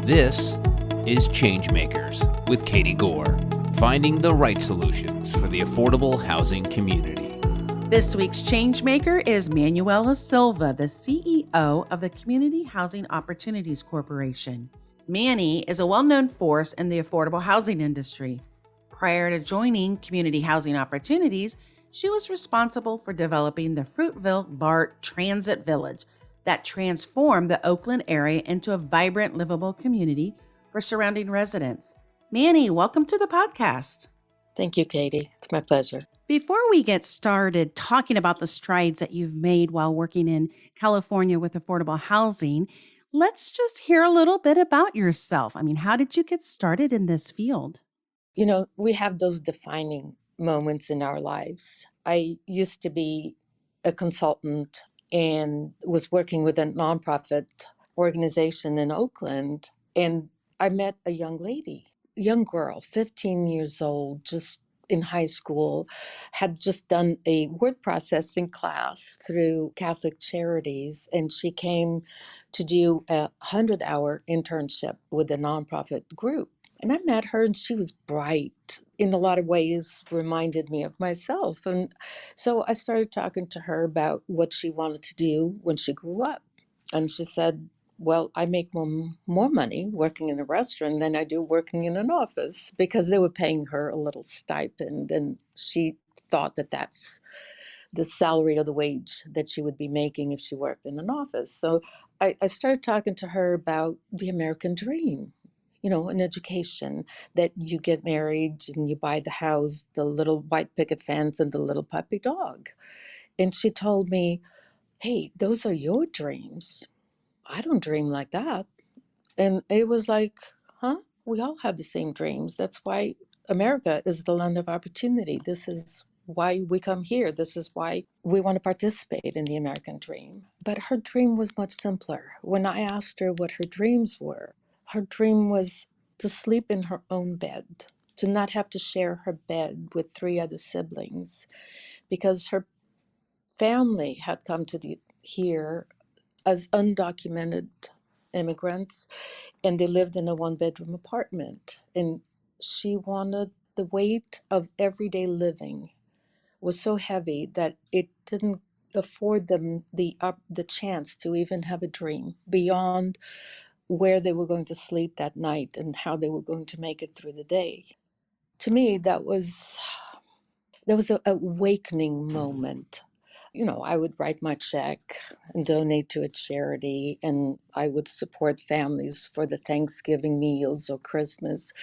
This is ChangeMakers with Katie Gore, finding the right solutions for the affordable housing community. This week's ChangeMaker is Manuela Silva, the CEO of the Community Housing Opportunities Corporation. Manny is a well-known force in the affordable housing industry. Prior to joining Community Housing Opportunities, she was responsible for developing the Fruitvale-BART Transit Village that transformed the Oakland area into a vibrant, livable community for surrounding residents. Manny, welcome to the podcast. Thank you, Katie. It's my pleasure. Before we get started talking about the strides that you've made while working in California with affordable housing, let's just hear a little bit about yourself. How did you get started in this field? You know, we have those defining moments in our lives. I used to be a consultant and was working with a nonprofit organization in Oakland, and I met a young girl, 15 years old, just in high school, had just done a word processing class through Catholic Charities, and she came to do a 100-hour internship with a nonprofit group. And I met her, and she was bright. In a lot of ways, reminded me of myself. And so I started talking to her about what she wanted to do when she grew up. And she said, well, I make more money working in a restaurant than I do working in an office, because they were paying her a little stipend. And she thought that that's the salary or the wage that she would be making if she worked in an office. So I started talking to her about the American dream. You know, an education, that you get married and you buy the house, the little white picket fence and the little puppy dog. And she told me, hey, those are your dreams. I don't dream like that. And it was like, huh? We all have the same dreams. That's why America is the land of opportunity. This is why we come here. This is why we want to participate in the American dream. But her dream was much simpler. When I asked her what her dreams were, her dream was to sleep in her own bed, to not have to share her bed with 3 other siblings, because her family had come to here as undocumented immigrants, and they lived in a 1-bedroom apartment. And she wanted, the weight of everyday living was so heavy that it didn't afford them the chance to even have a dream beyond where they were going to sleep that night and how they were going to make it through the day. To me, that was an awakening moment. You know, I would write my check and donate to a charity, and I would support families for the Thanksgiving meals or Christmas.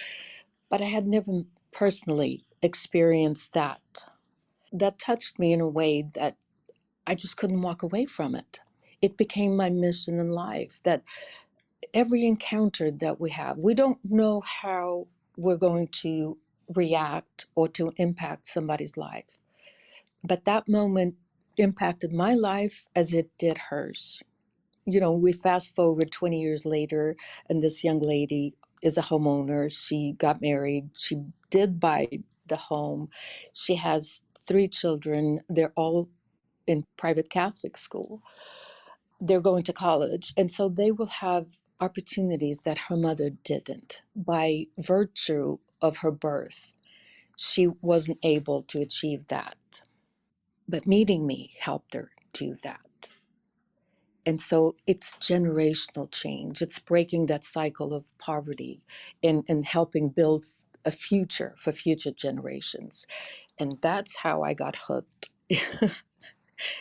But I had never personally experienced that. That touched me in a way that I just couldn't walk away from it. It became my mission in life, that every encounter that we have, we don't know how we're going to react or to impact somebody's life. But that moment impacted my life as it did hers. You know, we fast forward 20 years later, and this young lady is a homeowner. She got married. She did buy the home. She has 3 children. They're all in private Catholic school. They're going to college. And so they will have opportunities that her mother didn't. By virtue of her birth, she wasn't able to achieve that. But meeting me helped her do that. And so it's generational change. It's breaking that cycle of poverty and helping build a future for future generations. And that's how I got hooked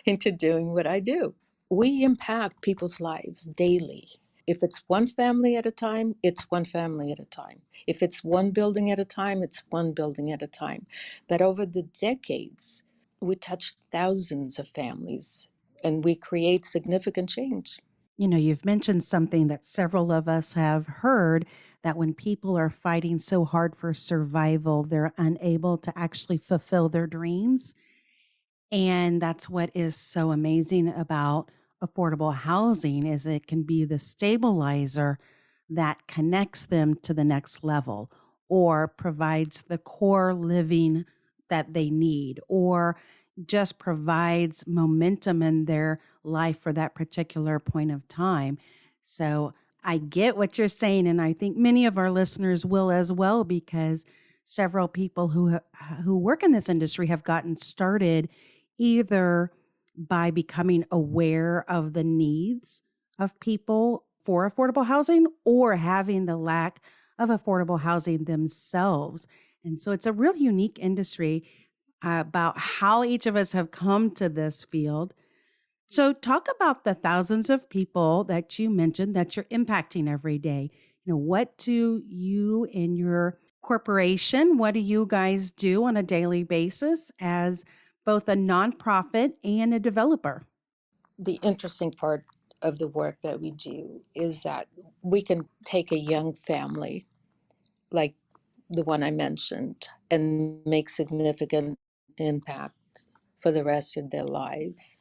into doing what I do. We impact people's lives daily. If it's one family at a time, it's one family at a time. If it's one building at a time, it's one building at a time. But over the decades, we touch thousands of families, and we create significant change. You know, you've mentioned something that several of us have heard, that when people are fighting so hard for survival, they're unable to actually fulfill their dreams. And that's what is so amazing about affordable housing, is it can be the stabilizer that connects them to the next level, or provides the core living that they need, or just provides momentum in their life for that particular point of time. So I get what you're saying, and I think many of our listeners will as well, because several people who work in this industry have gotten started either by becoming aware of the needs of people for affordable housing or having the lack of affordable housing themselves. And so it's a real unique industry about how each of us have come to this field. So, talk about the thousands of people that you mentioned that you're impacting every day. What do you and your corporation, what do you guys do on a daily basis as both a nonprofit and a developer? The interesting part of the work that we do is that we can take a young family like the one I mentioned and make significant impact for the rest of their lives.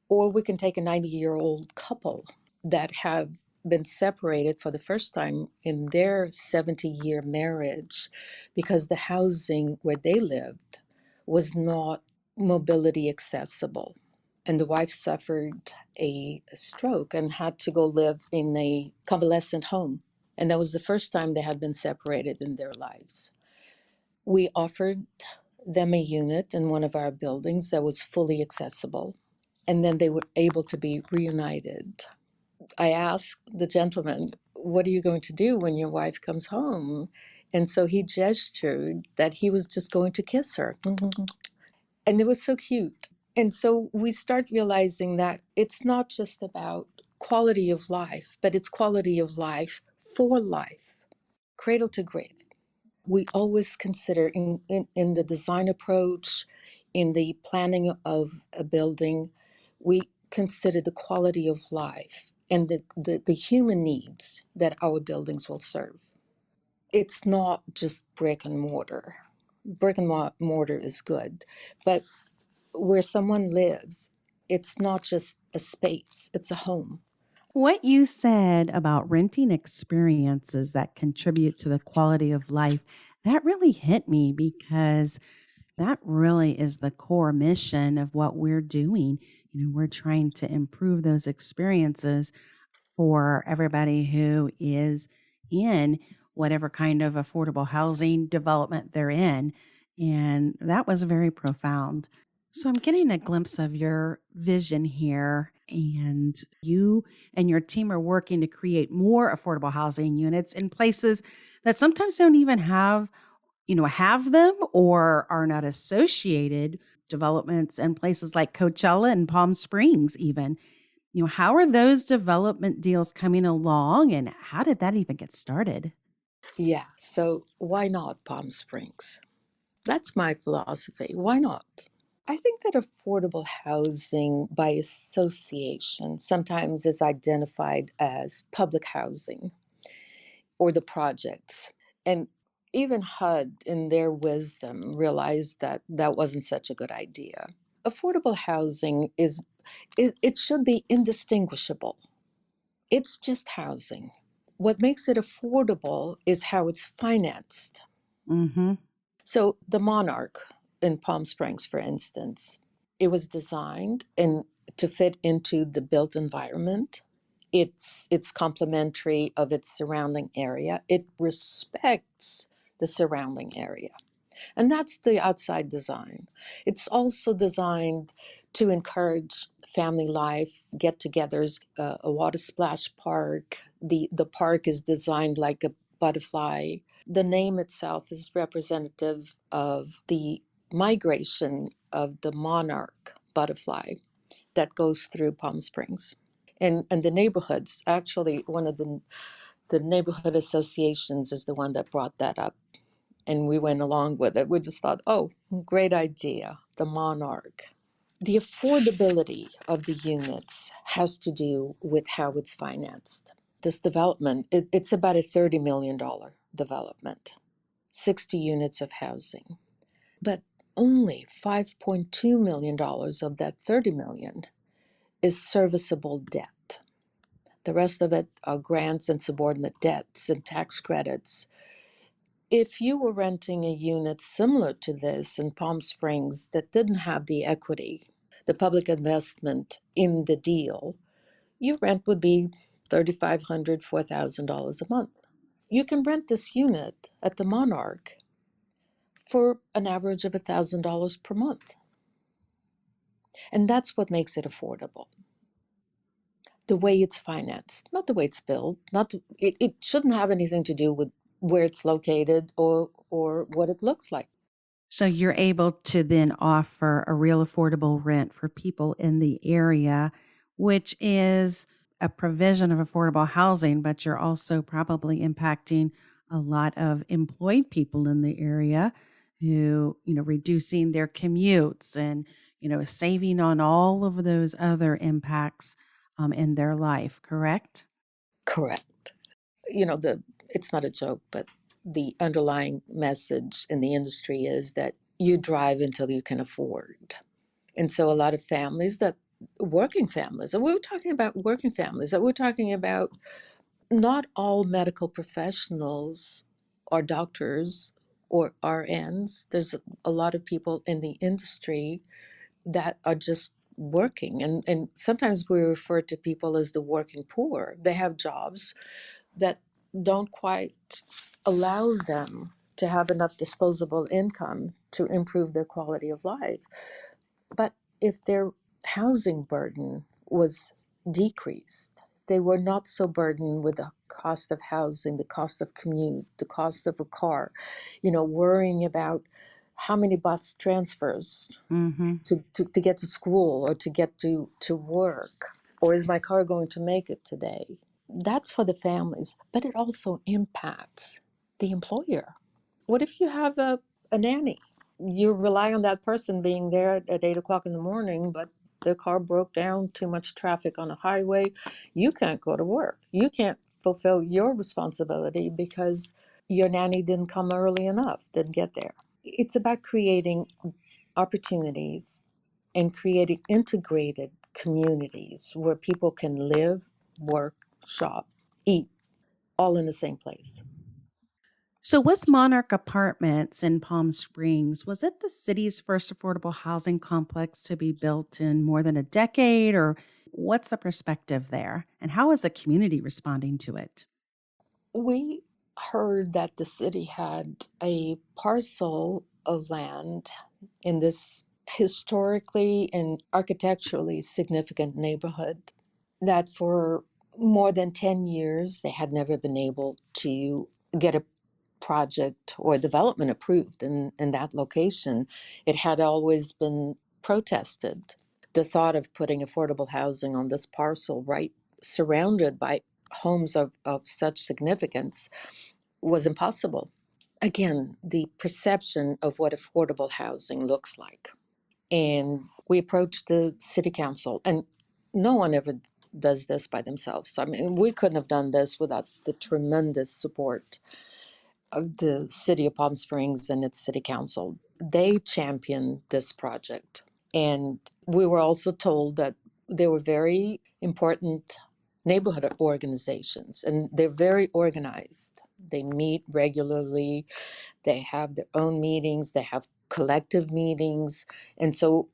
Or we can take a 90-year-old couple that have been separated for the first time in their 70-year marriage because the housing where they lived was not mobility accessible. And the wife suffered a stroke and had to go live in a convalescent home. And that was the first time they had been separated in their lives. We offered them a unit in one of our buildings that was fully accessible, and then they were able to be reunited. I asked the gentleman, "What are you going to do when your wife comes home?" And so he gestured that he was just going to kiss her. And it was so cute. And so we start realizing that it's not just about quality of life, but it's quality of life for life, cradle to grave. We always consider in the design approach, in the planning of a building, we consider the quality of life and the human needs that our buildings will serve. It's not just brick and mortar. Brick and mortar is good, but where someone lives, it's not just a space, it's a home. What you said about renting experiences that contribute to the quality of life, that really hit me because that really is the core mission of what we're doing. We're trying to improve those experiences for everybody who is in whatever kind of affordable housing development they're in. And that was very profound. So I'm getting a glimpse of your vision here, and you and your team are working to create more affordable housing units in places that sometimes don't even have them or are not associated developments in places like Coachella and Palm Springs even. How are those development deals coming along, and how did that even get started? Yeah, so why not Palm Springs? That's my philosophy. Why not? I think that affordable housing by association sometimes is identified as public housing or the projects. And even HUD, in their wisdom, realized that that wasn't such a good idea. Affordable housing it should be indistinguishable. It's just housing. What makes it affordable is how it's financed. Mm-hmm. So the Monarch in Palm Springs, for instance, it was designed to fit into the built environment. It's complementary of its surrounding area. It respects the surrounding area. And that's the outside design. It's also designed to encourage family life, get togethers, a water splash park. The park is designed like a butterfly. The name itself is representative of the migration of the monarch butterfly that goes through Palm Springs. And the neighborhoods, actually, one of the neighborhood associations is the one that brought that up. And we went along with it. We just thought, oh, great idea, the monarch. The affordability of the units has to do with how it's financed. This development, it's about a $30 million development, 60 units of housing. But only $5.2 million of that 30 million is serviceable debt. The rest of it are grants and subordinate debts and tax credits. If you were renting a unit similar to this in Palm Springs that didn't have the equity, the public investment in the deal, your rent would be $3,500, $4,000 a month. You can rent this unit at the Monarch for an average of $1,000 per month. And that's what makes it affordable. The way it's financed, not the way it's built, it shouldn't have anything to do with where it's located or what it looks like. So you're able to then offer a real affordable rent for people in the area, which is a provision of affordable housing, but you're also probably impacting a lot of employed people in the area who, reducing their commutes and, saving on all of those other impacts in their life, correct? Correct. It's not a joke, but the underlying message in the industry is that you drive until you can afford. And so a lot of families working families, and we're talking about working families, that we're talking about not all medical professionals are doctors or RNs. There's a lot of people in the industry that are just working. And sometimes we refer to people as the working poor. They have jobs that don't quite allow them to have enough disposable income to improve their quality of life. But if their housing burden was decreased, they were not so burdened with the cost of housing, the cost of commute, the cost of a car, worrying about how many bus transfers Mm-hmm. to get to school or to get to work, or is my car going to make it today? That's for the families, but it also impacts the employer. What if you have a nanny? You rely on that person being there at 8 o'clock in the morning, but their car broke down, too much traffic on a highway. You can't go to work. You can't fulfill your responsibility because your nanny didn't come early enough, didn't get there. It's about creating opportunities and creating integrated communities where people can live, work, shop, eat, all in the same place. So, was Monarch Apartments in Palm Springs, was it the city's first affordable housing complex to be built in more than a decade, or what's the perspective there? And how is the community responding to it? We heard that the city had a parcel of land in this historically and architecturally significant neighborhood that for more than 10 years they had never been able to get a project or development approved in that location. It had always been protested. The thought of putting affordable housing on this parcel, right surrounded by homes of such significance, was impossible. Again, the perception of what affordable housing looks like. And we approached the city council, and no one ever does this by themselves. I mean, we couldn't have done this without the tremendous support of the city of Palm Springs and its city council. They championed this project. And we were also told that they were very important neighborhood organizations, and they're very organized. They meet regularly, they have their own meetings, they have collective meetings. And so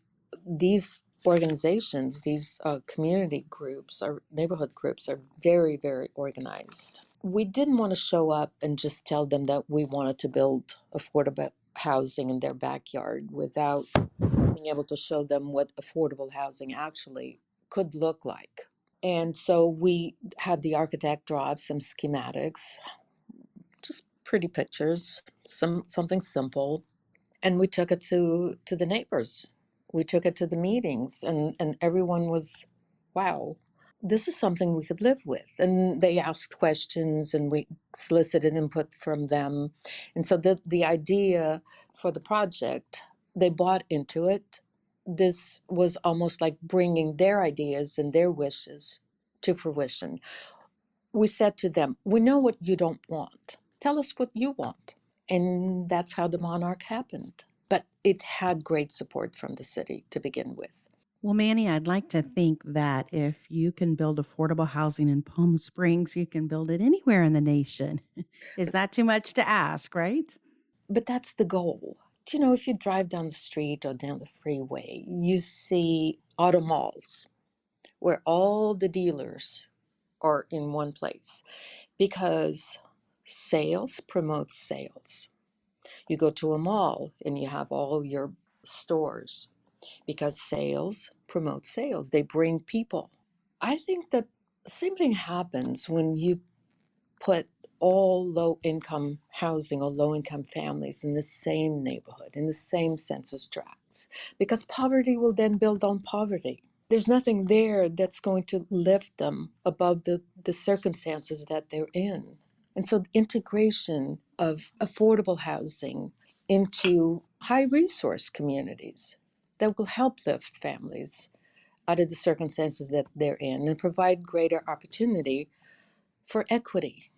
these organizations, these community groups or neighborhood groups are very, very organized. We didn't want to show up and just tell them that we wanted to build affordable housing in their backyard without being able to show them what affordable housing actually could look like. And so we had the architect draw up some schematics, just pretty pictures, something simple, and we took it to the neighbors. We took it to the meetings, and everyone was, wow, this is something we could live with. And they asked questions, and we solicited input from them. And so the idea for the project, they bought into it. This was almost like bringing their ideas and their wishes to fruition. We said to them, we know what you don't want. Tell us what you want. And that's how the Monarch happened. But it had great support from the city to begin with. Well, Manny, I'd like to think that if you can build affordable housing in Palm Springs, you can build it anywhere in the nation. Is that too much to ask, right? But that's the goal. If you drive down the street or down the freeway, you see auto malls where all the dealers are in one place, because sales promotes sales. You go to a mall and you have all your stores, because sales promote sales. They bring people. I think that same thing happens when you put all low-income housing or low-income families in the same neighborhood, in the same census tracts, because poverty will then build on poverty. There's nothing there that's going to lift them above the circumstances that they're in. And so integration of affordable housing into high resource communities that will help lift families out of the circumstances that they're in and provide greater opportunity for equity.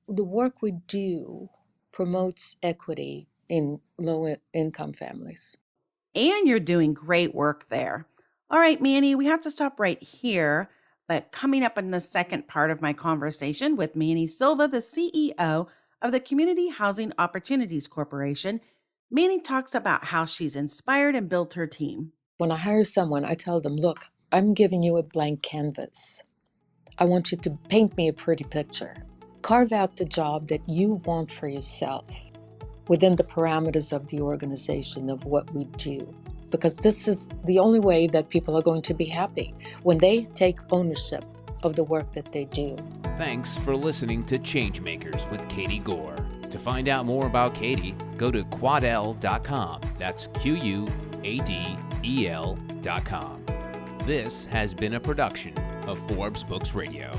The work we do promotes equity in low income families. And you're doing great work there. All right, Manny, we have to stop right here. But coming up in the second part of my conversation with Manny Silva, the CEO of the Community Housing Opportunities Corporation, Manny talks about how she's inspired and built her team. When I hire someone, I tell them, look, I'm giving you a blank canvas. I want you to paint me a pretty picture. Carve out the job that you want for yourself within the parameters of the organization of what we do. Because this is the only way that people are going to be happy, when they take ownership of the work that they do. Thanks for listening to ChangeMakers with Katie Gore. To find out more about Katie, go to quadel.com. That's QUADEL.com. This has been a production of Forbes Books Radio.